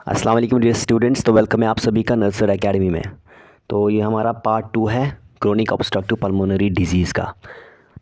अस्सलाम वालेकुम dear students. तो वेलकम है आप सभी का नर्सर एकेडमी में। तो ये हमारा पार्ट 2 है क्रोनिक ऑब्स्ट्रक्टिव पल्मोनरी डिजीज़ का।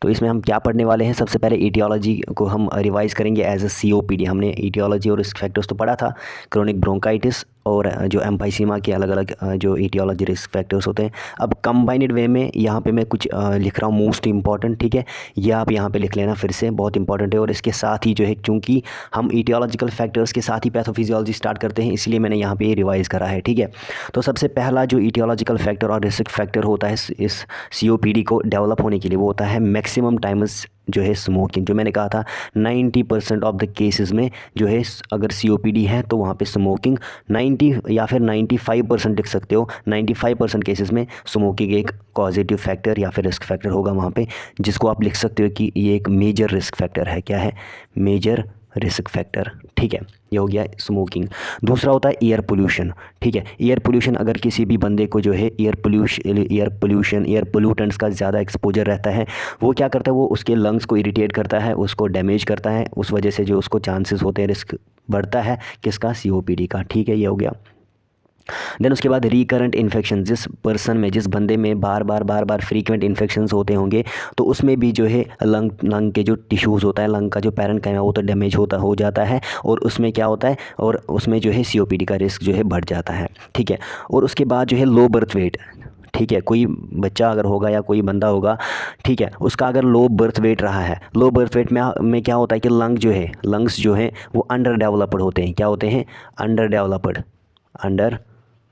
तो इसमें हम क्या पढ़ने वाले हैं, सबसे पहले ईटियोलॉजी को हम रिवाइज़ करेंगे एज अ सीओपीडी। हमने ईटियोलॉजी और रिस्क फैक्टर्स तो पढ़ा था, क्रोनिक ब्रोंकाइटिस और जो एम्फाइसीमा के अलग अलग जो ईटियोलॉजी रिस्क फैक्टर्स होते हैं। अब कंबाइंड वे में यहाँ पे मैं कुछ लिख रहा हूँ मोस्ट इंपॉर्टेंट, ठीक है। ये आप यहाँ पे लिख लेना, फिर से बहुत इंपॉर्टेंट है। और इसके साथ ही जो है, चूँकि हम ईटियोलॉजिकल फैक्टर्स के साथ ही पैथोफिजियोलॉजी स्टार्ट करते हैं, इसलिए मैंने यहाँ पे रिवाइज़ करा है, ठीक है। तो सबसे पहला जो ईटियोलॉजिकल फैक्टर और रिस्क फैक्टर होता है इस सीओपीडी को डेवलप होने के लिए, वो होता है मैक्सिमम टाइम्स जो है स्मोकिंग। जो मैंने कहा था 90% ऑफ द केसेस में जो है, अगर सीओपीडी है तो वहाँ पे स्मोकिंग 90 या फिर 95% लिख सकते हो। 95% केसेस में स्मोकिंग एक कॉजेटिव फैक्टर या फिर रिस्क फैक्टर होगा वहाँ पे, जिसको आप लिख सकते हो कि ये एक मेजर रिस्क फैक्टर है। क्या है? मेजर रिस्क फैक्टर, ठीक है। ये हो गया स्मोकिंग। दूसरा होता है एयर पोल्यूशन, ठीक है। एयर पोल्यूशन, अगर किसी भी बंदे को जो है एयर पोल्यूटेंट्स का ज़्यादा एक्सपोजर रहता है, वो क्या करता है, वो उसके लंग्स को इरिटेट करता है, उसको डैमेज करता है। उस वजह से जो उसको चांसेस होते हैं, रिस्क बढ़ता है किसका? सीओपीडी का, ठीक है। ये हो गया। देन उसके बाद रिकरेंट इन्फेक्शन, जिस पर्सन में, जिस बंदे में बार बार फ्रीक्वेंट इन्फेक्शंस होते होंगे, तो उसमें भी जो है लंग के जो टिश्यूज़ होता है, लंग का जो पैरेन्काइमा वो तो डैमेज हो जाता है, और उसमें क्या होता है, और उसमें जो है सीओपीडी का रिस्क जो है बढ़ जाता है, ठीक है। और उसके बाद जो है लो बर्थ वेट, ठीक है। कोई बच्चा अगर होगा या कोई बंदा होगा, ठीक है, उसका अगर लो बर्थ वेट रहा है, लो बर्थ वेट में क्या होता है कि लंग्स जो है वो अंडर डेवलप्ड होते हैं। क्या होते हैं? Under developed.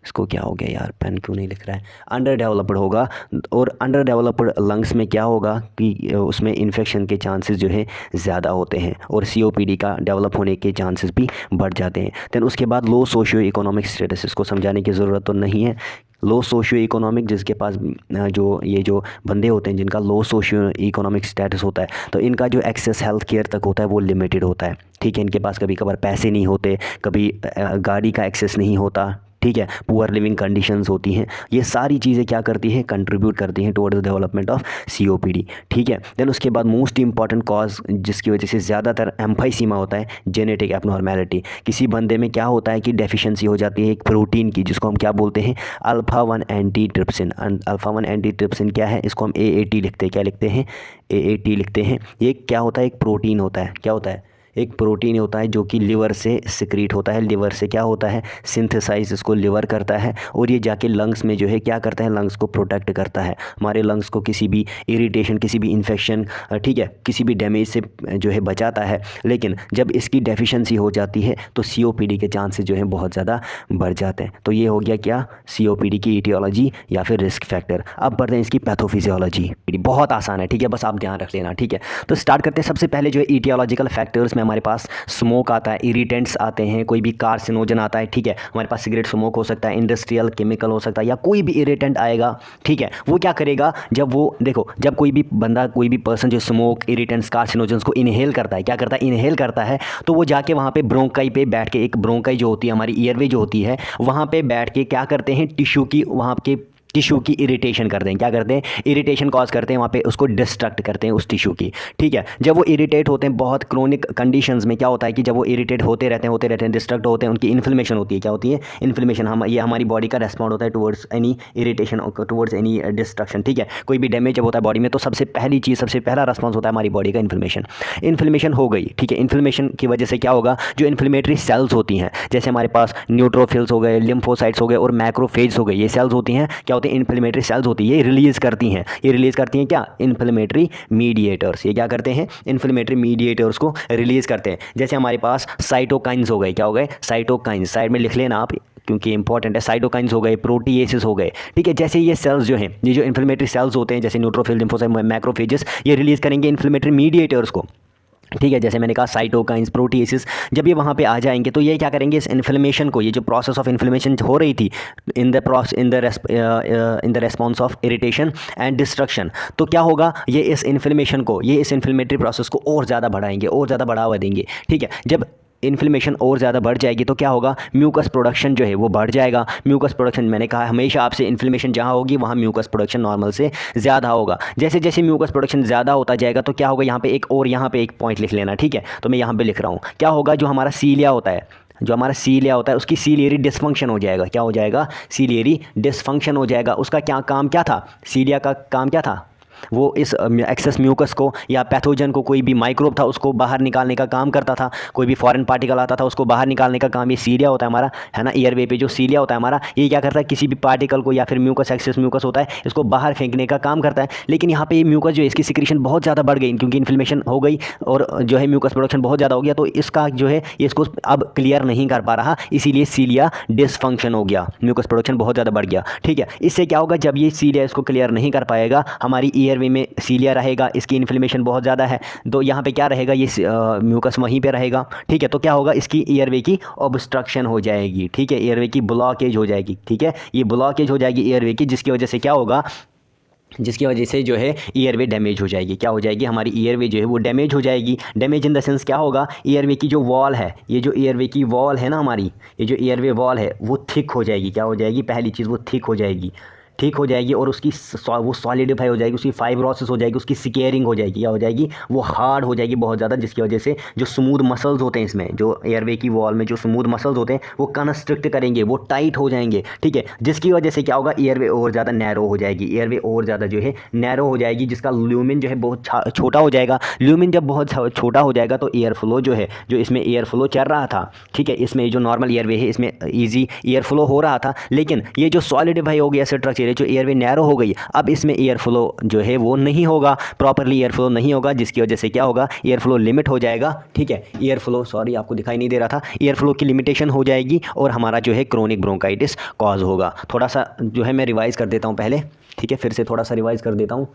इसको क्या हो गया यार, पेन क्यों नहीं लिख रहा है? अंडर डेवलप्ड होगा। और अंडर डेवलप्ड लंग्स में क्या होगा कि उसमें इन्फेक्शन के चांसेस जो है ज़्यादा होते हैं, और सीओपीडी का डेवलप होने के चांसेस भी बढ़ जाते हैं। देन उसके बाद लो सोशियो इकोनॉमिक स्टेटस, इसको समझाने की ज़रूरत तो नहीं है। लो सोशियो इकोनॉमिक, जिसके पास जो बंदे होते हैं जिनका लो सोशियो इकोनॉमिक स्टेटस होता है, तो इनका जो एक्सेस हेल्थ केयर तक होता है वो लिमिटेड होता है, ठीक है। इनके पास कभी कभार पैसे नहीं होते, कभी गाड़ी का एक्सेस नहीं होता, ठीक है। पुअर लिविंग कंडीशंस होती हैं। ये सारी चीज़ें क्या करती हैं? कंट्रीब्यूट करती हैं towards the development of COPD, ठीक है। देन उसके बाद मोस्ट इंपॉर्टेंट कॉज जिसकी वजह से ज़्यादातर एम्फाइसीमा होता है, जेनेटिक एबनॉर्मेलिटी। किसी बंदे में क्या होता है कि डेफिशिएंसी हो जाती है एक प्रोटीन की, जिसको हम क्या बोलते हैं? Alpha 1 antitrypsin. अल्फ़ा 1 एंटीट्रिप्सिन क्या है? इसको हम AAT लिखते हैं। क्या लिखते हैं? AAT लिखते हैं। ये क्या होता है? एक प्रोटीन होता है। क्या होता है? एक प्रोटीन होता है जो कि लिवर से सिक्रीट होता है। लिवर से क्या होता है? सिंथेसाइज इसको लिवर करता है, और ये जाके लंग्स में जो है क्या करता है? लंग्स को प्रोटेक्ट करता है, हमारे लंग्स को किसी भी इरिटेशन, किसी भी इन्फेक्शन, ठीक है, किसी भी डैमेज से जो है बचाता है। लेकिन जब इसकी डेफिशिएंसी हो जाती है तो सीओपीडी के चांसेस जो हैं बहुत ज़्यादा बढ़ जाते हैं। तो ये हो गया क्या? सीओपीडी की ईटियोलॉजी या फिर रिस्क फैक्टर। अब बढ़ते हैं इसकी पैथोफिजियोलॉजी। बहुत आसान है, ठीक है, बस आप ध्यान रख लेना, ठीक है। तो स्टार्ट करते हैं। सबसे पहले जो है ईटियोलॉजिकल फैक्टर्स में हमारे पास स्मोक आता है, इरिटेंट्स आते हैं, कोई भी कार्सिनोजन आता है, ठीक है। हमारे पास सिगरेट स्मोक हो सकता है, इंडस्ट्रियल केमिकल हो सकता है, या कोई भी इरिटेंट आएगा, ठीक है। वो क्या करेगा? जब वो देखो, जब कोई भी बंदा, कोई भी पर्सन जो स्मोक, इरिटेंट्स, कार्सिनोजन्स को इनहेल करता है, क्या करता है? इनहेल करता है, तो वो जाके वहाँ पे ब्रोंकाई पे बैठ के, एक ब्रोंकाई जो होती है हमारी ईयरवे जो होती है, वहाँ पे बैठ के क्या करते हैं? टिश्यू की, वहाँ के टिश्यू की इरिटेशन करते हैं। क्या करते हैं? इरिटेशन कॉज करते हैं, वहाँ पे उसको डिस्ट्रक्ट करते हैं उस टिश्यू की, ठीक है। जब वो इरिटेट होते हैं, बहुत क्रोनिक कंडीशंस में क्या होता है कि जब वो इरिटेट होते रहते हैं, डिस्ट्रक्ट होते हैं, उनकी इन्फ्लेमेशन होती है। क्या होती है? इन्फ्लेमेशन। ये हमारी बॉडी का रेस्पॉन्ड होता है towards any irritation, towards any destruction, ठीक है। कोई भी डैमेज जब होता है बॉडी में, तो सबसे पहला रेस्पॉन्स होता है हमारी बॉडी का इन्फ्लेमेशन हो गई, ठीक है। इन्फ्लेमेशन की वजह से क्या होगा? जो इन्फ्लेमेटरी सेल्स होती हैं, जैसे हमारे पास न्यूट्रोफिल्स हो गए, लिम्फोसाइट्स हो गए और मैक्रोफेज हो गए, ये सेल्स होती हैं, क्या इन्फ्लेमेटरी सेल्स होती है, ये रिलीज़ करती हैं क्या? Inflammatory mediators. ये क्या करते हैं? इन्फ्लेमेटरी मीडिएटर्स को रिलीज़ करते हैं। जैसे हमारे पास साइटोकाइंस हो गए। क्या हो गए? साइटोकाइंस, साइड में लिख लेना आप क्योंकि इंपॉर्टेंट है। साइटोकाइंस हो गए, प्रोटीएसेस हो गए, ठीक है। जैसे ये सेल्स जो हैं, ये जो इन्फ्लेमेटरी सेल्स होते हैं, जैसे न्यूट्रोफिल, लिम्फोसाइट, मैक्रोफेजेस, ये रिलीज़ करेंगे इन्फ्लेमेटरी मीडिएटर्स को, ठीक है। जैसे मैंने कहा साइटोकाइंस, प्रोटीएसिस, जब ये वहाँ पे आ जाएंगे तो ये क्या करेंगे? इस इन्फ्लेमेशन को, ये जो प्रोसेस ऑफ इन्फ्लेमेशन हो रही थी in the response of irritation and destruction, तो क्या होगा? ये इस इन्फ्लेमेटरी प्रोसेस को और ज़्यादा बढ़ाएंगे, और ज़्यादा बढ़ावा देंगे, ठीक है। जब इन्फ्लेमेशन और ज़्यादा बढ़ जाएगी तो क्या होगा? म्यूकस प्रोडक्शन जो है वो बढ़ जाएगा। म्यूकस प्रोडक्शन, मैंने कहा हमेशा आपसे, इन्फ्लेमेशन जहाँ होगी वहाँ म्यूकस प्रोडक्शन नॉर्मल से ज़्यादा होगा। जैसे जैसे म्यूकस प्रोडक्शन ज़्यादा होता जाएगा तो क्या होगा? यहाँ पे एक पॉइंट लिख लेना, ठीक है। तो मैं यहाँ पे लिख रहा हूँ, क्या होगा? जो हमारा सीलिया होता है, जो हमारा सीलिया होता है उसकी सीलियरी डिसफंक्शन हो जाएगा। क्या हो जाएगा? सीलियरी डिसफंक्शन हो जाएगा। उसका क्या काम क्या था? सीलिया का काम क्या था? वो इस एक्सेस म्यूकस को या पैथोजन को, कोई भी माइक्रोब था उसको बाहर निकालने का काम करता था। कोई भी फॉरेन पार्टिकल आता था उसको बाहर निकालने का काम ये सीलिया होता है हमारा, है ना। एयरवे पे जो सीलिया होता है हमारा, ये क्या करता है? किसी भी पार्टिकल को या फिर म्यूकस, एक्सेस म्यूकस होता है, इसको बाहर फेंकने का काम करता है। लेकिन यहाँ पे ये म्यूकस जो है इसकी सिक्रीशन बहुत ज़्यादा बढ़ गई, क्योंकि इन्फ्लेमेशन हो गई और जो है म्यूकस प्रोडक्शन बहुत ज़्यादा हो गया, तो इसका जो है ये इसको अब क्लियर नहीं कर पा रहा, इसीलिए सीलिया डिसफंक्शन हो गया, म्यूकस प्रोडक्शन बहुत ज़्यादा बढ़ गया। ठीक है, इससे क्या होगा? जब ये सीलिया इसको क्लियर नहीं कर पाएगा, हमारी एयरवे में सीलिया रहेगा, इसकी इन्फ्लेमेशन बहुत ज़्यादा है, तो यहाँ पे क्या रहेगा? ये म्यूकस वहीं पे रहेगा। ठीक है, तो क्या होगा? इसकी एयरवे की ऑब्स्ट्रक्शन हो जाएगी। ठीक है, एयरवे की ब्लॉकेज हो जाएगी। ठीक है, ये ब्लॉकेज हो जाएगी एयरवे की, जिसकी वजह से क्या होगा? जिसकी वजह से जो है एयरवे डैमेज हो जाएगी। क्या हो जाएगी? हमारी एयरवे जो है वो डैमेज हो जाएगी। डैमेज इन द सेंस क्या होगा? एयरवे की जो वॉल है, ये जो एयरवे की वॉल है ना हमारी, ये जो एयरवे वॉल है वो थिक हो जाएगी। क्या हो जाएगी? पहली चीज़ वो थिक हो जाएगी, ठीक हो जाएगी, और उसकी वो सॉलिडिफाई हो जाएगी, उसकी फाइब्रोसिस हो जाएगी, उसकी स्केयरिंग हो जाएगी। क्या हो जाएगी? वो हार्ड हो जाएगी बहुत ज़्यादा, जिसकी वजह से जो स्मूथ मसल्स होते हैं इसमें, जो एयरवे की वॉल में जो स्मूथ मसल्स होते हैं वो कंस्ट्रिक्ट करेंगे, वो टाइट हो जाएंगे। ठीक है, जिसकी वजह से क्या होगा? एयरवे और ज़्यादा नैरो हो जाएगी, एयरवे और ज़्यादा जो है नैरो हो जाएगी, जिसका ल्यूमिन जो है बहुत छोटा हो जाएगा। ल्यूमिन जब बहुत छोटा हो जाएगा तो एयर फ्लो जो है, जो इसमें एयर फ्लो चल रहा था, ठीक है, इसमें जो नॉर्मल एयरवे है इसमें ईजी एयर फ्लो हो रहा था, लेकिन ये जो सॉलिडिफाई हो गया स्ट्रक्चर है, जो एयरवे नैरो हो गई, अब इसमें एयर फ्लो जो है वो नहीं होगा, प्रॉपरली एयर फ्लो नहीं होगा, जिसकी वजह से क्या होगा? एयर फ्लो लिमिट हो जाएगा। ठीक है, एयर फ्लो, सॉरी आपको दिखाई नहीं दे रहा था, एयर फ्लो की लिमिटेशन हो जाएगी और हमारा जो है क्रोनिक ब्रोंकाइटिस कॉज होगा। थोड़ा सा जो है मैं रिवाइज़ कर देता हूँ पहले। ठीक है, फिर से थोड़ा सा रिवाइज़ कर देता हूँ।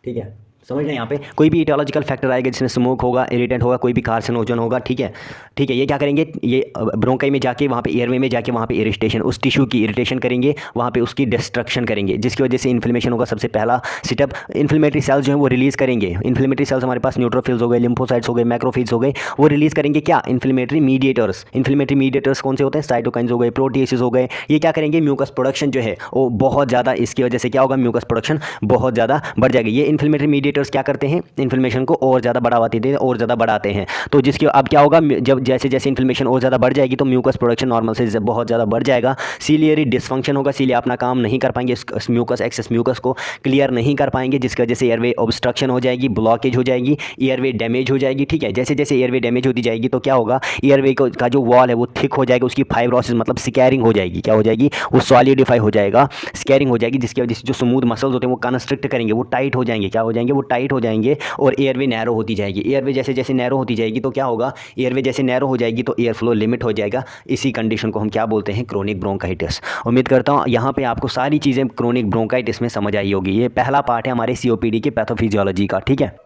ठीक है, समझ लें, यहाँ पे कोई भी इटियोलॉजिकल फैक्टर आएगा जिसमें स्मोक होगा, इरिटेंट होगा, कोई भी कार्सिनोजन होगा। ठीक है, ठीक है, ये क्या करेंगे? ये ब्रोंकाई में जाके, वहाँ पे एयरवे में जाके, वहाँ पे इरिटेशन, उस टिश्यू की इरिटेशन करेंगे, वहाँ पे उसकी डिस्ट्रक्शन करेंगे, जिसकी वजह से इन्फ्लेमेशन होगा। सबसे पहला स्टेप, इन्फ्लेमेटरी सेल्स जो है वो रिलीज़ करेंगे। इन्फ्लेमेटरी सेल्स हमारे पास न्यूट्रोफिल्स हो गए, लिम्फोसाइट्स हो गए, मैक्रोफेज हो गए, वो रिलीज़ करेंगे क्या? Inflammatory mediators. इन्फ्लेमेटरी मीडिएटर्स कौन से होते हैं? साइटोकाइंस हो गए, प्रोटीएसेस हो गए। ये क्या करेंगे? म्यूकस प्रोडक्शन जो है वो बहुत ज़्यादा, इसकी वजह से क्या होगा? म्यूकस प्रोडक्शन बहुत ज़्यादा बढ़ जाएगी। ये इन्फ्लेमेटरी मीडिएटर्स क्या करते हैं? इन्फ्लेमेशन को और ज़्यादा बढ़ावा देते हैं, और ज़्यादा बढ़ाते हैं। तो जिसके अब क्या होगा? जब जैसे जैसे इन्फ्लेमेशन और ज़्यादा बढ़ जाएगी तो म्यूकस प्रोडक्शन नॉर्मल से बहुत ज़्यादा बढ़ जाएगा, सीलियरी डिसफंक्शन होगा, सीलिया अपना काम नहीं कर पाएंगे, इस म्यूकस, एक्सेस म्यूकस को क्लियर नहीं कर पाएंगे, जिसकी वजह से एयरवे ऑब्स्ट्रक्शन हो जाएगी, ब्लॉकेज हो जाएगी, एयरवे डैमेज हो जाएगी। ठीक है, जैसे जैसे एयरवे डैमेज होती जाएगी तो क्या होगा? एयरवे का जो वॉल है वो थिक हो जाएगा, उसकी फाइब्रोसिस मतलब स्कैरिंग हो जाएगी। क्या हो जाएगी? वो सॉलिडिफाई हो जाएगा, स्कैरिंग हो जाएगी, जिसकी वजह से जो स्मूथ मसल्स होते हैं वो कंस्ट्रिक्ट करेंगे, वो टाइट हो जाएंगे। क्या हो जाएंगे? वो टाइट हो जाएंगे और एयरवे नैरो होती जाएगी। एयरवे जैसे जैसे नैरो होती जाएगी तो क्या होगा? एयरवे जैसे नैरो हो जाएगी तो एयर फ्लो लिमिट हो जाएगा। इसी कंडीशन को हम क्या बोलते हैं? Chronic bronchitis. उम्मीद करता हूँ यहाँ पे आपको सारी चीज़ें क्रोनिक ब्रोंकाइटिस में समझ आई होगी। ये पहला पार्ट है हमारे सीओपीडी के पैथोफिजियोलॉजी का। ठीक है,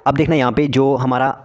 अब देखना यहाँ पे जो हमारा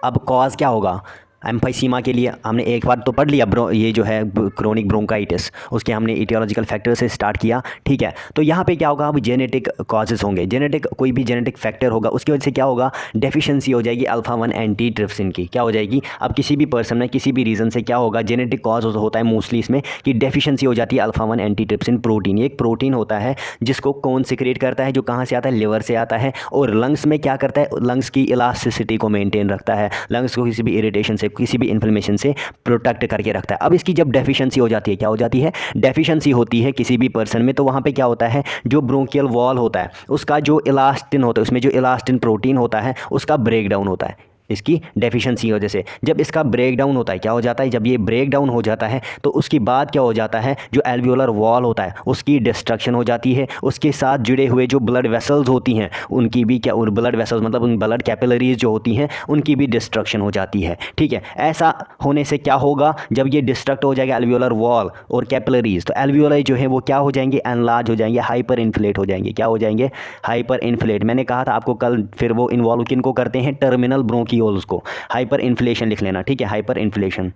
अब कॉज क्या होगा? एम्फाइसीमा के लिए हमने एक बार तो पढ़ लिया, ये जो है क्रोनिक ब्रोंकाइटिस, उसके हमने इटियोलॉजिकल फैक्टर से स्टार्ट किया। ठीक है, तो यहाँ पे क्या होगा? अब जेनेटिक कॉजेस होंगे, जेनेटिक कोई भी जेनेटिक फैक्टर होगा, उसकी वजह से क्या होगा? डेफिशिएंसी हो जाएगी अल्फा 1 एंटीट्रिप्सिन की। क्या हो जाएगी? अब किसी भी पर्सन में किसी भी रीज़न से क्या होगा? जेनेटिक कॉज होता है मोस्टली इसमें कि डेफिशिएंसी हो जाती है अल्फा 1 एंटीट्रिप्सिन प्रोटीन। ये एक प्रोटीन होता है जिसको कौन सिक्रेट करता है? जो कहाँ से आता है? लिवर से आता है, और लंग्स में क्या करता है? लंग्स की इलास्टिसिटी को मेंटेन रखता है, लंग्स को किसी भी इरिटेशन से, किसी भी इन्फ्लेमेशन से प्रोटेक्ट करके रखता है। अब इसकी जब डेफिशिएंसी हो जाती है, क्या हो जाती है? डेफिशिएंसी होती है किसी भी पर्सन में, तो वहाँ पे क्या होता है? जो ब्रोंकियल वॉल होता है उसका जो इलास्टिन होता है, उसमें जो इलास्टिन प्रोटीन होता है उसका ब्रेक डाउन होता है, इसकी डेफिशिएंसी की वजह से। जब इसका ब्रेक डाउन होता है, क्या हो जाता है? जब ये ब्रेक डाउन हो जाता है तो उसके बाद क्या हो जाता है? जो एल्वियोलर वॉल होता है उसकी डिस्ट्रक्शन हो जाती है, उसके साथ जुड़े हुए जो ब्लड वेसल्स होती हैं उनकी भी क्या, ब्लड वेसल्स मतलब उन ब्लड कैपिलरीज जो होती हैं उनकी भी डिस्ट्रक्शन हो जाती है। ठीक है, ऐसा होने से क्या होगा? जब ये डिस्ट्रक्ट हो जाएगा एल्वियोलर वॉल और कैपिलरीज, तो एल्वियोलाई जो है वो क्या हो जाएंगे? एनलार्ज हो जाएंगे, हाइपर इन्फ्लेट हो जाएंगे। क्या हो जाएंगे? Hyper inflate. मैंने कहा था आपको कल, फिर वो इन्वॉल्व किन को करते हैं? टर्मिनल ब्रोंकियोल्स को। हाइपर इन्फ्लेशन लिख लेना। ठीक है, हाइपर इन्फ्लेशन।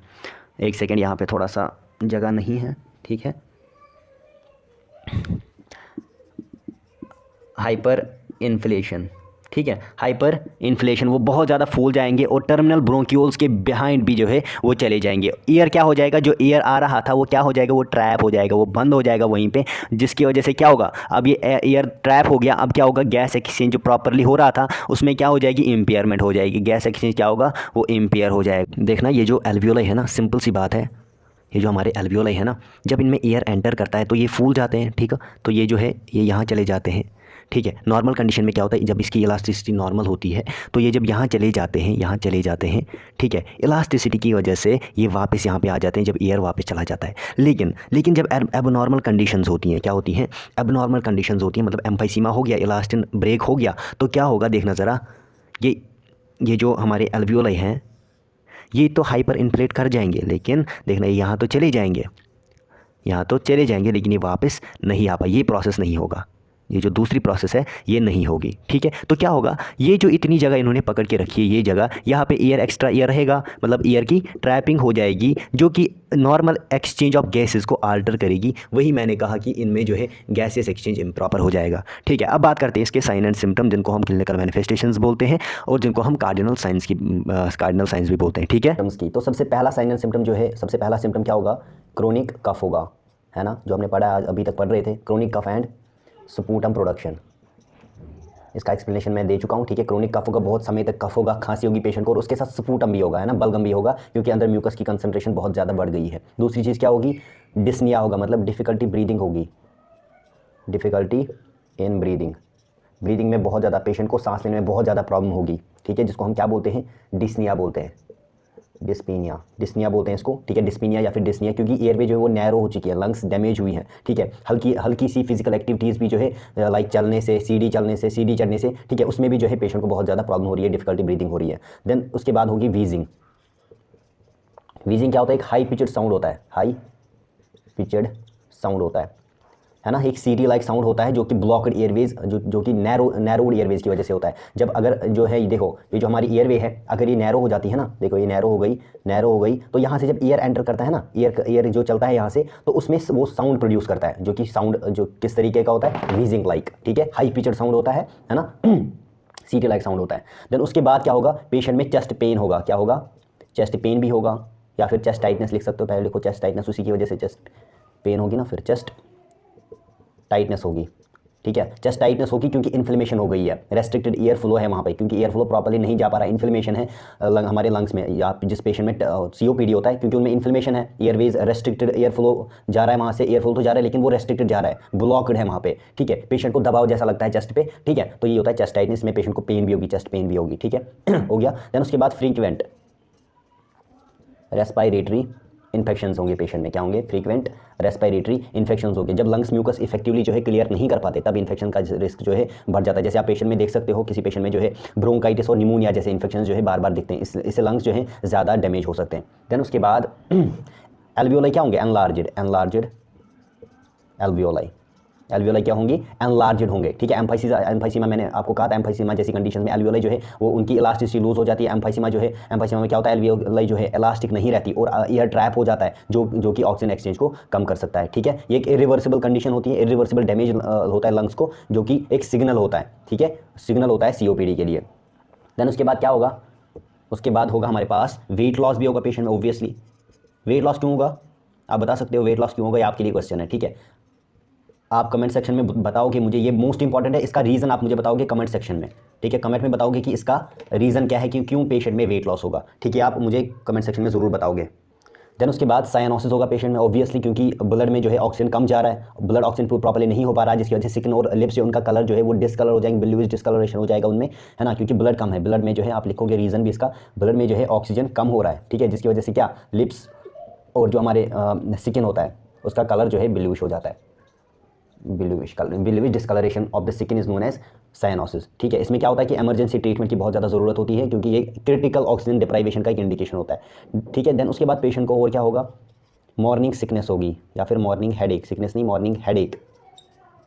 एक सेकेंड, यहाँ पे थोड़ा सा जगह नहीं है। ठीक है, हाइपर इन्फ्लेशन। ठीक है, हाइपर इन्फ्लेशन, वो बहुत ज़्यादा फूल जाएंगे और टर्मिनल ब्रोंक्यूल्स के बिहाइंड भी जो है वो चले जाएंगे। एयर क्या हो जाएगा, जो एयर आ रहा था वो क्या हो जाएगा, वो ट्रैप हो जाएगा, वो बंद हो जाएगा वहीं पे, जिसकी वजह से क्या होगा, अब ये एयर ट्रैप हो गया, अब क्या होगा, गैस एक्सचेंज जो प्रॉपरली हो रहा था उसमें क्या हो जाएगी, इम्पेयरमेंट हो जाएगी, गैस एक्सचेंज क्या होगा, वो इम्पेयर हो जाएगा। देखना ये जो एल्वियोलाई है ना, सिंपल सी बात है, ये जो हमारे एल्वियोलाई है ना, जब इनमें एयर एंटर करता है तो ये फूल जाते हैं, ठीक है, तो ये जो है ये यहाँ चले जाते हैं, ठीक है। नॉर्मल कंडीशन में क्या होता है, जब इसकी इलास्टिसिटी नॉर्मल होती है तो ये जब यहाँ चले जाते हैं, यहाँ चले जाते हैं, ठीक है, इलास्टिसिटी की वजह से ये वापस यहाँ पे आ जाते हैं जब एयर वापस चला जाता है। लेकिन जब एबनॉर्मल कंडीशंस होती हैं, क्या होती हैं, एबनॉर्मल कंडीशंस होती हैं, मतलब एम्फाइसीमा हो गया, इलास्टिन ब्रेक हो गया, तो क्या होगा, देखना ज़रा, ये जो हमारे एल्वियोलाई हैं ये तो हाइपर इन्फ्लेट कर जाएंगे, लेकिन देखना यहाँ तो चले जाएंगे, यहाँ तो चले जाएंगे, लेकिन ये वापस नहीं आ पाए, ये प्रोसेस नहीं होगा, ये जो दूसरी प्रोसेस है ये नहीं होगी, ठीक है। तो क्या होगा, ये जो इतनी जगह इन्होंने पकड़ के रखी है, ये जगह यहाँ पे एयर, एक्स्ट्रा एयर रहेगा, मतलब एयर की ट्रैपिंग हो जाएगी जो कि नॉर्मल एक्सचेंज ऑफ गैसेस को आल्टर करेगी। वही मैंने कहा कि इनमें जो है गैसेस एक्सचेंज इम्प्रॉपर हो जाएगा, ठीक है। अब बात करते हैं इसके साइन एंड सिम्टम, जिनको हम क्लिनिकल मैनिफेस्टेशंस बोलते हैं और जिनको हम कार्डिनल साइंस भी बोलते हैं, ठीक है। तो सबसे पहला साइन एंड सिम्टम जो है, सबसे पहला सिम्टम क्या होगा, क्रोनिक कफ होगा, है ना, जो हमने पढ़ा, अभी तक पढ़ रहे थे, chronic cough and sputum production. इसका एक्सप्लेनेशन मैं दे चुका हूँ, ठीक है। क्रोनिक कफ होगा, बहुत समय तक कफ होगा, खांसी होगी पेशेंट को, और उसके साथ स्पूटम भी होगा, है ना, बलगम भी होगा, क्योंकि अंदर म्यूकस की कंसंट्रेशन बहुत ज़्यादा बढ़ गई है। दूसरी चीज़ क्या होगी, डिस्निया होगा, मतलब डिफ़िकल्टी ब्रीदिंग होगी, डिफ़िकल्टी इन ब्रीदिंग में बहुत ज़्यादा, पेशेंट को सांस लेने में बहुत ज़्यादा प्रॉब्लम होगी, ठीक है, जिसको हम क्या बोलते हैं, डिस्निया बोलते हैं, डिस्निया बोलते हैं इसको, ठीक है, डिस्पीनिया या फिर डिस्निया, क्योंकि एयरवे जो है वो नैरो हो चुकी है, लंग्स डैमेज हुई हैं, ठीक है। हल्की सी फिजिकल एक्टिविटीज़ भी जो है, लाइक चलने से, सीढ़ी चढ़ने से, ठीक है, उसमें भी जो है पेशेंट को बहुत ज़्यादा प्रॉब्लम हो रही है, डिफिकल्टी ब्रीदिंग हो रही है। देन उसके बाद होगी वीजिंग क्या होता है, एक हाई पिचड साउंड होता है ना, एक सीटी लाइक साउंड होता है, जो कि ब्लॉक्ड एयरवेज, जो कि नैरोड एयरवेज की वजह से होता है। जब अगर जो है ये देखो, ये जो हमारी एयरवे है, अगर ये नैरो हो जाती है ना, देखो ये नैरो हो गई, तो यहाँ से जब एयर एंटर करता है ना, एयर जो चलता है यहाँ से, तो उसमें वो साउंड प्रोड्यूस करता है, जो कि साउंड जो किस तरीके का होता है, व्हीजिंग लाइक, ठीक है, हाई पिचड साउंड होता है ना, सीटी लाइक साउंड होता है। देन उसके बाद क्या होगा, पेशेंट में चेस्ट पेन होगा, क्या होगा, चेस्ट पेन भी होगा, या फिर चेस्ट टाइटनेस लिख सकते हो, पहले लिखो चेस्ट टाइटनेस, उसी की वजह से चेस्ट पेन होगी ना, फिर चेस्ट टाइटनेस होगी, ठीक है, चेस्ट टाइटनेस होगी क्योंकि इन्फ्लेमेशन हो गई है, रेस्ट्रिक्टेड एयर फ्लो है वहाँ पे, क्योंकि एयर फ्लो प्रॉपर्ली नहीं जा पा रहा है, इन्फ्लेमेशन है हमारे लंग्स में, या जिस पेशेंट में COPD होता है, क्योंकि उनमें इन्फ्लेमेशन है, एयरवेज रेस्ट्रिक्टेड एयर फ्लो जा रहा है, वहाँ से एयर फ्लो तो जा रहा है, लेकिन वो रेस्ट्रिक्टेड जा रहा है, ब्लॉक्ड है वहाँ पे, ठीक है, पेशेंट को दबाव जैसा लगता है चेस्ट पे, ठीक है, तो ये होता है चेस्ट टाइटनेस में, पेशेंट को पेन भी होगी, चेस्ट पेन भी होगी, ठीक है, हो गया। देन उसके बाद फ्रीक्वेंट रेस्पिरेटरी इन्फेक्शंस होंगे पेशेंट में, क्या होंगे, फ्रीक्वेंट रेस्पिरेटरी इन्फेक्शंस होंगे। जब लंग्स म्यूकस इफेक्टिवली जो है क्लियर नहीं कर पाते, तब इन्फेक्शन का रिस्क जो है बढ़ जाता है। जैसे आप पेशेंट में देख सकते हो, किसी पेशेंट में जो है ब्रोंकाइटिस और निमोनिया जैसे इन्फेक्शन जो है बार बार दिखते हैं, इससे लंग्स जो है ज़्यादा डैमेज हो सकते हैं। देन उसके बाद एल्वियोलाई क्या होंगे, एनलार्जड एल्वियोलाई क्या होंगी, एनलार्जड होंगे, ठीक है। एम्फाइसीमा मैंने आपको कहा था, एम्फाइसीमा जैसी कंडीशन में एल्वियोलाई जो है वो उनकी इलास्टिसिटी लूज हो जाती है। एम्फाइसीमा में क्या होता है, एल्वियोलाई जो है इलास्टिक नहीं रहती और एयर ट्रैप हो जाता है, जो कि ऑक्सीजन एक्सचेंज को कम कर सकता है, ठीक है। ये एक इरिवर्सिबल कंडीशन होती है, इरिवर्सिबल डैमेज होता है लंग्स को, जो कि एक सिग्नल होता है, ठीक है, सिग्नल होता है COPD के लिए। देन उसके बाद क्या होगा, उसके बाद होगा हमारे पास वेट लॉस भी होगा पेशेंट में, ऑब्वियसली। वेट लॉस क्यों होगा, आप बता सकते हो वेट लॉस क्यों होगा, ये आपके लिए क्वेश्चन है, ठीक है। आप कमेंट सेक्शन में बताओगे मुझे, ये मोस्ट इंपॉर्टेंट है, इसका रीज़न आप मुझे बताओगे कमेंट सेक्शन में, ठीक है, कमेंट में बताओगे कि इसका रीज़न क्या है, कि क्यों पेशेंट में वेट लॉस होगा, ठीक है, आप मुझे कमेंट सेक्शन में ज़रूर बताओगे। देन उसके बाद साइनोसिस होगा पेशेंट में, ऑब्वियसली, क्योंकि ब्लड में जो है ऑक्सीजन कम जा रहा है, ब्लड ऑक्सीजन प्रॉपर्ली नहीं हो पा रहा है, जिसकी वजह से स्किन और लिप्स जो उनका कलर जो है वो डिस्कलर हो जाएंगे, ब्लूइश डिस्कलरेशन हो जाएगा उनमें, है ना, क्योंकि ब्लड कम है। ब्लड में जो है आप लिखोगे रीज़न भी इसका, ब्लड में जो है ऑक्सीजन कम हो रहा है, ठीक है, जिसकी वजह से क्या, लिप्स और जो हमारे स्किन होता है उसका कलर जो है ब्लूइश हो जाता है, bluish discolouration of the skin is known as cyanosis, ठीक है। इसमें क्या होता है कि इमरजेंसी ट्रीटमेंट की बहुत ज़्यादा ज़रूरत होती है, क्योंकि ये क्रिटिकल ऑक्सीजन डिप्राइवेशन का एक इंडिकेशन होता है, ठीक है। देन उसके बाद पेशेंट को और क्या होगा, मॉर्निंग सिकनेस होगी, या फिर मॉर्निंग हेडेक, सिकनेस नहीं, मॉर्निंग हेडेक,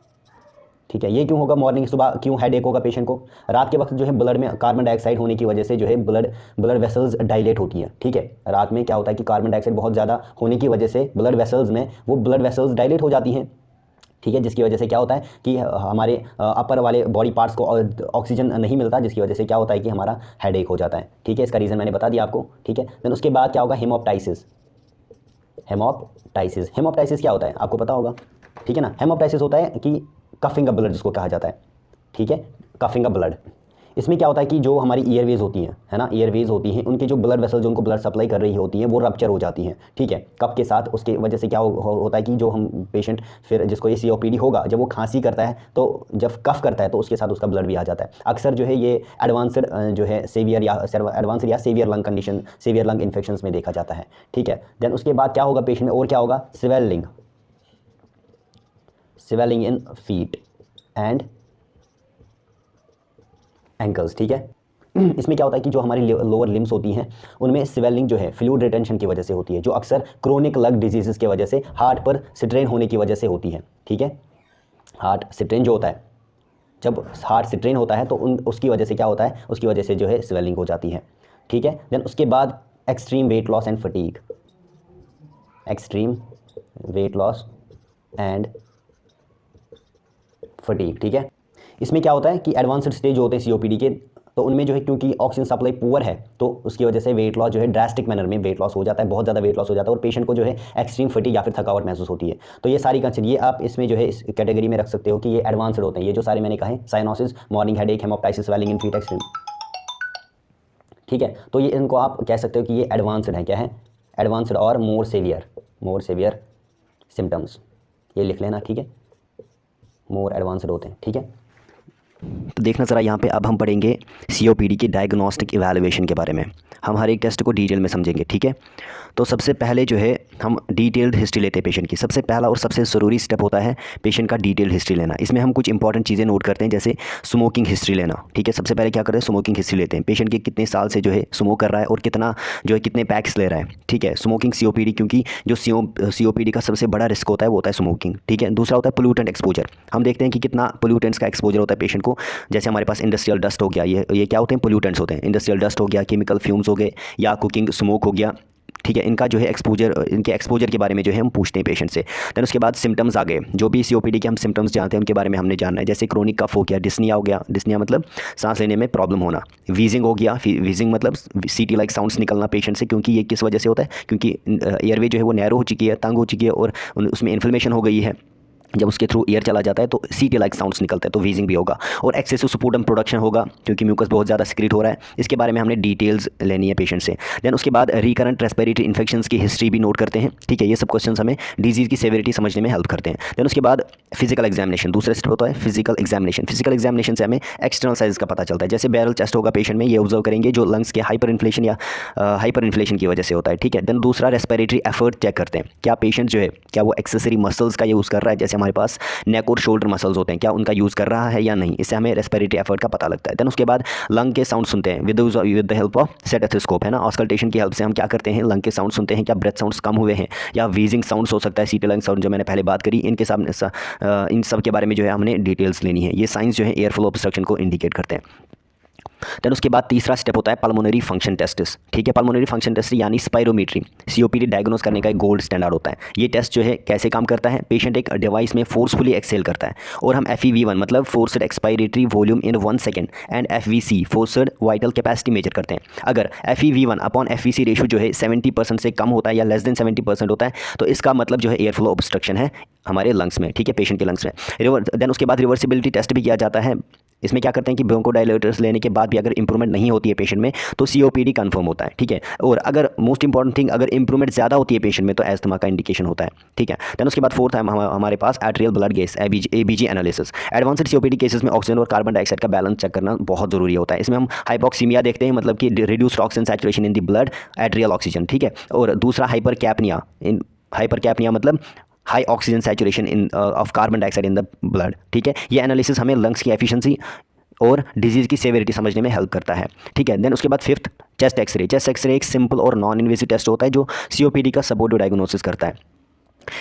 ठीक है। ये क्यों होगा, मॉर्निंग सुबह क्यों हेडेक होगा पेशेंट को, रात के वक्त जो है ब्लड में कार्बन डाइऑक्साइड होने की वजह से जो है ब्लड वेसल्स डायलेट होती है, ठीक है। रात में क्या होता है कि कार्बन डाइऑक्साइड बहुत ज़्यादा होने की वजह से ब्लड वेसल्स में वो ब्लड वेसल्स डायलेट हो जाती हैं, ठीक है, जिसकी वजह से क्या होता है कि हमारे अपर वाले बॉडी पार्ट्स को ऑक्सीजन नहीं मिलता, जिसकी वजह से क्या होता है कि हमारा हेडेक हो जाता है। ठीक है, इसका रीज़न मैंने बता दिया आपको। ठीक है, देन उसके बाद क्या होगा, हेमोप्टाइसिस। हेमोप्टाइसिस क्या होता है आपको पता होगा। ठीक है ना, हेमोप्टाइसिस होता है कि कफिंग ऑफ ब्लड जिसको कहा जाता है। ठीक है, कफिंग ऑफ ब्लड। इसमें क्या होता है कि जो हमारी ईयरवेज होती हैं, है ना, ईयरवेज होती हैं, उनकी जो ब्लड वेसल जो उनको ब्लड सप्लाई कर रही होती हैं वो रप्चर हो जाती हैं। ठीक है, कफ के साथ, उसके वजह से क्या होता है कि जो हम पेशेंट फिर जिसको ये COPD होगा, जब वो खांसी करता है तो जब कफ करता है तो उसके साथ उसका ब्लड भी आ जाता है। अक्सर जो है ये एडवांस्ड जो है सेवियर या severe lung condition, severe lung infection में देखा जाता है। ठीक है, देन उसके बाद क्या होगा पेशेंट में, और क्या होगा, swelling in feet and ankles. ठीक है, इसमें क्या होता है कि जो हमारी लोअर लिम्स होती हैं उनमें स्वेलिंग जो है फ्लूइड रिटेंशन की वजह से होती है, जो अक्सर क्रोनिक लंग डिजीज़ की वजह से, हार्ट पर स्ट्रेन होने की वजह से होती है। ठीक है, हार्ट स्ट्रेन जो होता है, जब हार्ट स्ट्रेन होता है तो उसकी वजह से क्या होता है, उसकी वजह से जो है स्वेलिंग हो जाती है। ठीक है, देन उसके बाद extreme weight loss and fatigue. Extreme weight loss and fatigue. ठीक है, इसमें क्या होता है कि एडवांस्ड स्टेज होते हैं COPD के, तो उनमें जो है क्योंकि ऑक्सीजन सप्लाई पुअर है तो उसकी वजह से वेट लॉस जो है ड्रास्टिक मैनर में वेट लॉस हो जाता है, बहुत ज़्यादा वेट लॉस हो जाता है और पेशेंट को जो है एक्सट्रीम फटीग या फिर थकावट महसूस होती है। तो ये सारी कंसेप्ट ये आप इसमें जो है इस कैटेगरी में रख सकते हो कि ये एडवांस्ड होते हैं। ये जो सारे मैंने कहे, cyanosis, morning headache, haemoptysis, swelling in feet, extreme. ठीक है, तो ये इनको आप कह सकते हो कि ये एडवांस्ड है। क्या है, एडवांस्ड और मोर सेवियर सिम्टम्स, ये लिख लेना। ठीक है, मोर एडवांस्ड होते हैं। ठीक है, तो देखना ज़रा यहाँ पे अब हम पढ़ेंगे COPD की डायग्नोस्टिक इवैल्यूएशन के बारे में। हम हर एक टेस्ट को डिटेल में समझेंगे। ठीक है, तो सबसे पहले जो है हम डिटेल्ड हिस्ट्री लेते हैं पेशेंट की। सबसे पहला और सबसे ज़रूरी स्टेप होता है पेशेंट का डिटेल्ड हिस्ट्री लेना। इसमें हम कुछ इंपॉर्टेंट चीज़ें नोट करते हैं, जैसे स्मोकिंग हिस्ट्री लेना। ठीक है, सबसे पहले क्या करते हैं, स्मोकिंग हिस्ट्री लेते हैं, पेशेंट के कितने साल से जो है स्मोक कर रहा है और कितना जो है कितने पैक्स ले रहा है। ठीक है, स्मोकिंग COPD, क्योंकि जो COPD का सबसे बड़ा रिस्क होता है वो होता है स्मोकिंग। ठीक है, दूसरा होता है पोल्यूटेंट एक्सपोजर। हम देखते हैं कि कितना पोल्यूटेंट्स का एक्सपोजर होता है पेशेंट को। जैसे हमारे पास इंडस्ट्रियल डस्ट हो गया, ये क्या होते हैं, पोल्यूटेंट्स होते हैं। इंडस्ट्रियल डस्ट हो गया, केमिकल फ्यूम्स हो गए, या कुकिंग स्मोक हो गया। ठीक है, इनका जो है इनके एक्सपोजर के बारे में जो है हम पूछते हैं पेशेंट से। देन उसके बाद सिम्टम्स आ गए, जो भी COPD के हम सिम्टम्स जानते हैं उनके बारे में हमने जानना है। जैसे क्रोनिक कफ हो गया, डिस्निया हो गया, डिस्निया मतलब सांस लेने में प्रॉब्लम होना, वीजिंग हो गया, वीजिंग मतलब CT लाइक साउंड्स निकलना पेशेंट से, क्योंकि ये किस वजह से होता है, क्योंकि एयरवे जो है वो नैरो हो चुकी है, तंग हो चुकी है और उसमें इन्फ्लेमेशन हो गई है। जब उसके थ्रू एयर चला जाता है तो CT लाइक साउंड्स निकलते हैं, तो वीजिंग भी होगा। और एक्सेसिव स्पूटम प्रोडक्शन होगा, क्योंकि म्यूकस बहुत ज़्यादा सिक्रीट हो रहा है। इसके बारे में हमने डिटेल्स लेनी है पेशेंट से। देन उसके बाद रिकरेंट रेस्पिरेटरी इन्फेक्शंस की हिस्ट्री भी नोट करते हैं। ठीक है, ये सब क्वेश्चन हमें डिजीज़ की सेवेरिटी समझने में हेल्प करते हैं। देन उसके बाद फिजिकल एग्जामिनेशन, दूसरा स्टेप होता है फिजिकल एग्जामिनेशन। फिजिकल एग्जामिनेशन से हमें एक्सटर्नल साइज का पता चलता है। जैसे बैरल चेस्ट होगा पेशेंट में, ये ऑब्जर्व करेंगे जो लंग्स के हाइपर इन्फ्लेशन की वजह से होता है। ठीक है, देन दूसरा रेस्पिरेटरी एफर्ट चेक करते हैं, क्या पेशेंट जो है क्या वो एक्सेसरी मसल्स का यूज़ कर रहा है। जैसे हमारे पास नेक और शोल्डर मसल्स होते हैं, क्या उनका यूज़ कर रहा है या नहीं, इससे हमें रेस्पिरेटरी एफर्ट का पता लगता है। देन उसके बाद लंग के साउंड सुनते हैं with the help of stethoscope, है ना। ऑस्कल्टेशन की हेल्प से हम क्या करते हैं, लंग के साउंड सुनते हैं, क्या ब्रेथ साउंड्स कम हुए हैं, या वीजिंग साउंड्स हो सकता है, CT लंग साउंड जो मैंने पहले बात करी। इनके सामने इन सब के बारे में जो है हमने डिटेल्स लेनी है। ये साइंस जो है एयर फ्लो ऑब्स्ट्रक्शन को इंडिकेट करते हैं। देन उसके बाद तीसरा स्टेप होता है पल्मोनरी फंक्शन टेस्ट। ठीक है, पल्मोनरी फंक्शन टेस्ट यानी स्पायरोमीट्री COPD डायग्नोस करने का एक गोल्ड स्टैंडर्ड होता है। ये टेस्ट जो है कैसे काम करता है, पेशेंट एक डिवाइस में फोर्सफुली एक्सेल करता है और हम FEV1 मतलब forced expiratory volume in 1 second and FVC forced vital capacity major करते हैं। अगर FEV1 अपॉन FVC रेशो जो है 70% से कम होता है या लेस देन 70% होता है तो इसका मतलब जो है एयर फ्लो ऑब्स्ट्रक्शन है हमारे लंग्स में। ठीक है, पेशेंट के लंग्स में। देन उसके बाद रिवर्सिबिलिटी टेस्ट भी किया जाता है। इसमें क्या करते हैं कि ब्रोंकोडायलेटर्स लेने के बाद भी अगर इंप्रूवमेंट नहीं होती है पेशेंट में तो COPD कंफर्म होता है। ठीक है, और अगर मोस्ट इंपॉर्टेंट थिंग अगर इंप्रूवमेंट ज़्यादा होती है पेशेंट में तो एस्थमा का इंडिकेशन होता है। ठीक है, देन उसके बाद फोर्थ है हमारे पास arterial blood gas ABG analysis. Advanced COPD cases में ऑक्सीजन और कार्बन डाइऑक्साइड का बैलेंस चेक करना बहुत ज़रूरी होता है। इसमें हम हाइपोक्सीमिया देखते हैं, मतलब कि reduced oxygen saturation in the blood, atrial oxygen. ठीक है, और दूसरा हाइपरकैपनिया मतलब high oxygen saturation in of carbon dioxide in the blood. ठीक है, ये एनालिसिस हमें लंग्स की एफिशिएंसी और डिजीज़ की सेवेरिटी समझने में हेल्प करता है। ठीक है, देन उसके बाद fifth chest x-ray. Chest x-ray एक सिंपल और नॉन इन्वेसिव टेस्ट होता है जो COPD का सपोर्टिव डायग्नोसिस करता है।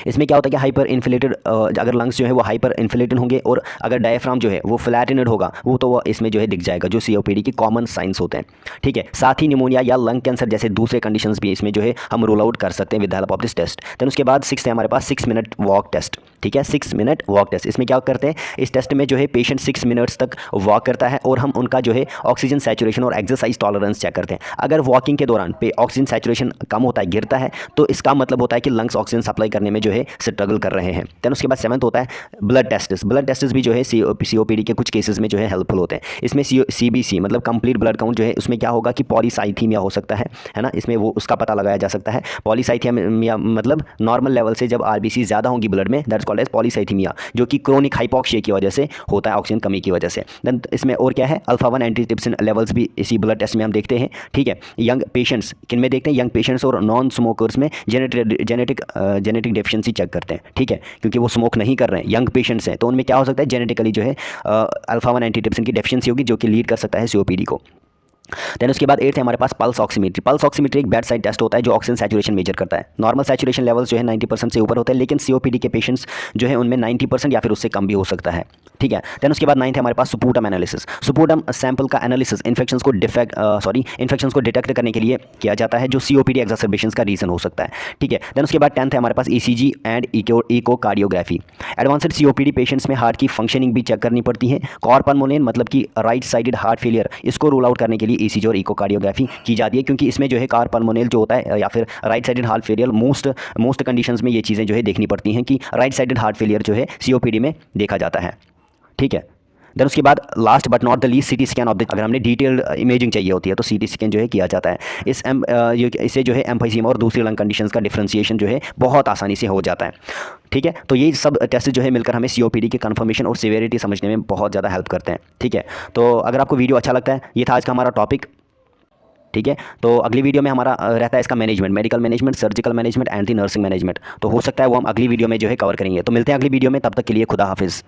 इसमें क्या होता है कि हाइपर इन्फ्लेटेड, अगर लंग्स जो है वो हाइपर इन्फ्लेटेड होंगे और अगर डायफ्राम जो है वो फ्लैटेनेड होगा, वो तो वो इसमें जो है दिख जाएगा, जो सीओपीडी की कॉमन साइंस होते हैं। ठीक है, साथ ही निमोनिया या लंग कैंसर जैसे दूसरे कंडीशंस भी इसमें जो है हम रूल आउट कर सकते हैं with the help of this test. Then उसके बाद 6 है हमारे पास 6 मिनट वॉक टेस्ट। ठीक है, 6 मिनट वॉक टेस्ट, इसमें क्या करते हैं, इस टेस्ट में जो है पेशेंट 6 मिनट्स तक वॉक करता है और हम उनका जो है ऑक्सीजन सैचुरेशन और एक्सरसाइज टॉलरेंस चेक करते हैं। अगर वॉकिंग के दौरान पे ऑक्सीजन सैचुरेशन कम होता है, गिरता है, तो इसका मतलब होता है कि लंग्स ऑक्सीजन सप्लाई करने में जो है स्ट्रगल कर रहे हैं। देन उसके बाद 7th होता है ब्लड टेस्ट। ब्लड टेस्ट भी जो है सीओपीडी के कुछ केसेस में जो है हेल्पफुल होते हैं। इसमें सीबीसी मतलब कंप्लीट ब्लड काउंट जो है, उसमें क्या होगा कि पॉलीसाइथीमिया हो सकता है ना, इसमें वो उसका पता लगाया जा सकता है। पॉलीसाइथीमिया मतलब नॉर्मल लेवल से जब आरबीसी ज़्यादा होंगी ब्लड में, दैट्स कॉल्ड एज पॉलीसाइथीमिया, जो कि क्रोनिक हाइपोक्सिया की वजह से होता है, ऑक्सीजन कमी की वजह से। देन इसमें और क्या है, अल्फा 1 एंटीट्रिप्सिन लेवल्स भी इसी ब्लड टेस्ट में हम देखते हैं। ठीक है, यंग पेशेंट्स किन में देखते हैं, यंग पेशेंट्स और नॉन स्मोकर्स में जेनेटिक डेफिशिएंसी चेक करते हैं। ठीक है, क्योंकि वो स्मोक नहीं कर रहे हैं, यंग पेशेंट्स हैं, तो उनमें क्या हो सकता है, जेनेटिकली जो है अल्फा 1 एंटीट्रिप्सिन की डेफिशिएंसी होगी, जो कि लीड कर सकता है सीओपीडी को। देन उसके बाद 8 है हमारे पास पल्स ऑक्सीमीट्री। पल्स ऑक्सीमीट्री एक बेड साइड टेस्ट होता है जो ऑक्सीजन सैचुरेशन मेजर करता है। नॉर्मल सैचुरेशन लेवल्स जो है 90% से ऊपर होते हैं, लेकिन सीओपीडी के पेशेंट्स जो है उनमें 90% या फिर उससे कम भी हो सकता है। ठीक है, देन उसके बाद 9th है हमारे पास सुपुटम एनालिसिस। सुपुटम सैंपल का एनालिसिस इन्फेक्शंस को डिटेक्ट करने के लिए किया जाता है, जो सीओपीडी एक्सार्बेशंस का रीजन हो सकता है। ठीक है, देन उसके बाद 10th है हमारे पास ECG and echocardiography. Advanced COPD patients में हार्ट की फंक्शनिंग भी चेक करनी पड़ती है। कॉर्पल्मोनेल मतलब कि राइट साइडेड हार्ट फेलियर, इसको रूल आउट करने के लिए ईसीजी और इकोकार्डियोग्राफी की जाती है, क्योंकि इसमें जो है कार्पल्मोनेल जो होता है या फिर right sided heart failure, most conditions में ये चीज़ें जो है देखनी पड़ती हैं कि राइट साइडेड हार्ट फेलियर जो है सीओपीडी में देखा जाता है। ठीक है, देन उसके बाद last but not the least CT scan of the, अगर हमने डिटेल्ड इमेजिंग चाहिए होती है तो सीटी स्कैन जो है किया जाता है। इससे जो है एम्फीसीमा और दूसरी लंग कंडीशंस का डिफरेंशिएशन जो है बहुत आसानी से हो जाता है। ठीक है, तो ये सब टेस्ट जो है मिलकर हमें सीओपीडी की कंफर्मेशन और सीवियरिटी समझने में बहुत ज़्यादा हेल्प करते हैं। ठीक है, तो अगर आपको वीडियो अच्छा लगता है, ये था आज का हमारा टॉपिक। ठीक है, तो अगली वीडियो में हमारा रहता है इसका management, medical management, surgical management and the nursing management. तो हो सकता है वो हम अगली वीडियो में जो है कवर करेंगे। तो मिलते हैं अगली वीडियो में, तब तक के लिए खुदा हाफिज़।